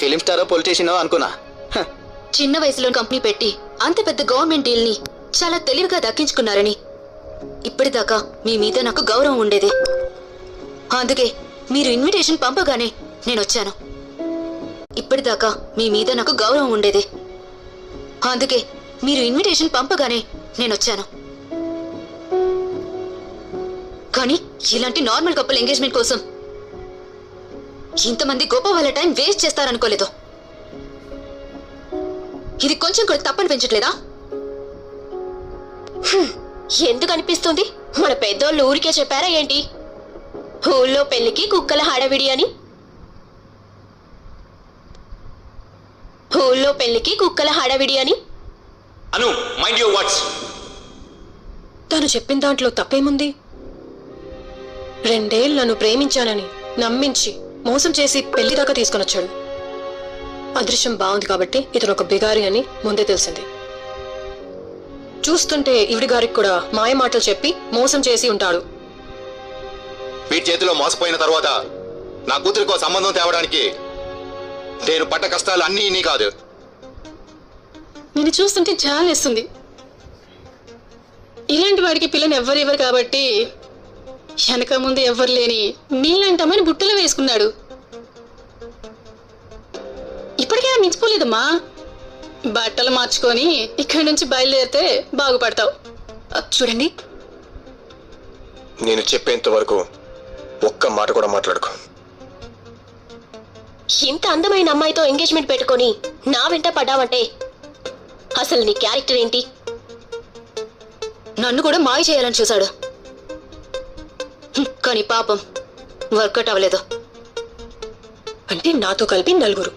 Film స్టారో పొలిటీషియనో అనుకున్నా. చిన్న వయసులో కంపెనీ పెట్టి అంత పెద్ద గవర్నమెంట్ డీల్ ని చాలా తెలివిగా దక్కించుకున్నారని ఇప్పటిదాకా మీ మీద నాకు గౌరవం ఉండేది. అందుకే మీరు ఇన్విటేషన్ పంపగానే నేను వచ్చాను. ఇప్పటిదాకా మీ మీద నాకు గౌరవం ఉండేది. అందుకే మీరు ఇన్విటేషన్ పంపగానే నేను వచ్చాను. కానీ ఇలాంటి నార్మల్ కపుల్ ఎంగేజ్మెంట్ కోసం ఇంతమంది గొప్ప వాళ్ళ టైం వేస్ట్ చేస్తారనుకోలేదు. ఇది కొంచెం కూడా తప్పనిపించట్లేదా? ఎందుకు అనిపిస్తుంది? మన పెద్దోళ్ళు ఊరికే చెప్పారా ఏంటి? ఊళ్ళో పెళ్లికి కుక్కల హడావిడి అని. ఊళ్ళో పెళ్లికి కుక్కల హడావిడి అని. అను, మైండ్ యువర్ వర్డ్స్. తను చెప్పిన దాంట్లో తప్పేముంది? 2 ఏళ్ళు నన్ను ప్రేమించానని నమ్మించి మోసం చేసి పెళ్లి దాకా తీసుకుని వచ్చాడు. అదృశ్యం బాగుంది కాబట్టి ఇతను ఒక బిగారి అని ముందే తెలిసింది. చూస్తుంటే ఇవిడి గారికి కూడా మాయ మాటలు చెప్పి మోసం చేసి ఉంటాడు. వీటి చేతిలో మోసపోయిన తర్వాత నా కూతురికో సంబంధం తేవడానికి నేను పడ్డ కష్టాలు అన్నీ ఇన్ని కాదు. నేను చూస్తుంటే జాలేస్తుంది. ఇలాంటి వాడికి పిల్లని ఎవ్వరు కాబట్టి వెనక ముందు ఎవ్వరు లేని నీలాంటి అమ్మని బుట్టలో వేసుకున్నాడు. ఇప్పటికైనా మించిపోలేదమ్మా. బట్టలు మార్చుకొని ఇక్కడి నుంచి బయలుదేరితే బాగుపడతావు. చూడండి, నేను చెప్పేంత వరకు ఒక్క మాట కూడా మాట్లాడుకో. ఇంత అందమైన అమ్మాయితో ఎంగేజ్మెంట్ పెట్టుకొని నా వెంట పడ్డావంటే అసలు నీ క్యారెక్టర్ ఏంటి? నన్ను కూడా మాయ చేయాలని చూశాడు. కానీ పాపం వర్కౌట్ అవ్వలేదు. అంటే నాతో కలిపి 4.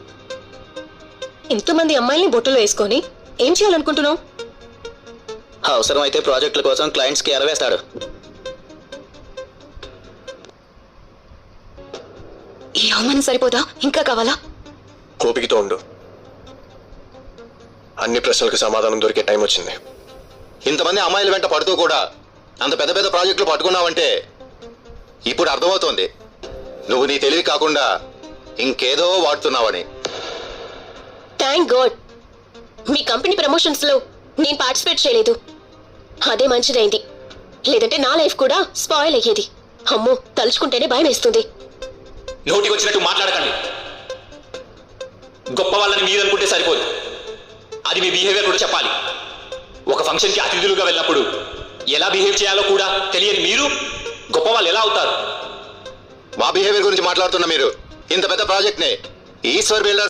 ఇంతమంది అమ్మాయిల్ని బొట్టులో వేసుకొని ఏం చేయాలనుకుంటున్నావు? అవసరమైతే ప్రాజెక్టుల కోసం క్లయింట్స్ కి ఎరవేస్తాడు. ఈ అవమానం సరిపోదా? ఇంకా కావాలా? కోపికతో ఉండు. అన్ని ప్రశ్నలకు సమాధానం దొరికే టైం వచ్చింది. ఇంతమంది అమ్మాయిల వెంట పడుతూ కూడా అంత పెద్ద పెద్ద ప్రాజెక్టులు పట్టుకున్నావంటే ఇప్పుడు అర్థమవుతోంది నువ్వు నీ తెలివి కాకుండా ఇంకేదో వాడుతున్నావని. థ్యాంక్ గాడ్ మీ కంపెనీ ప్రమోషన్స్ లో నేను పార్టిసిపేట్ చేయలేదు. అదే మంచిదైంది. లేదంటే నా లైఫ్ కూడా స్పాయిల్ అయ్యేది. అమ్మో, తలుచుకుంటేనే భయం వేస్తుంది. నోటికి వచ్చినట్టు మాట్లాడకండి. గొప్ప వాళ్ళని మీరు అనుకుంటే సరిపోదు, అది మీ బిహేవియర్ కూడా చెప్పాలి. ఒక ఫంక్షన్కి అతిథులుగా వెళ్ళినప్పుడు ఎలా బిహేవ్ చేయాలో కూడా తెలియని మీరు గొప్ప వాళ్ళు ఎలా అవుతారు? మా బిహేవియర్ గురించి మాట్లాడుతున్న మీరు ఇంత పెద్ద ప్రాజెక్ట్ని ఈశ్వర్ బిల్డర్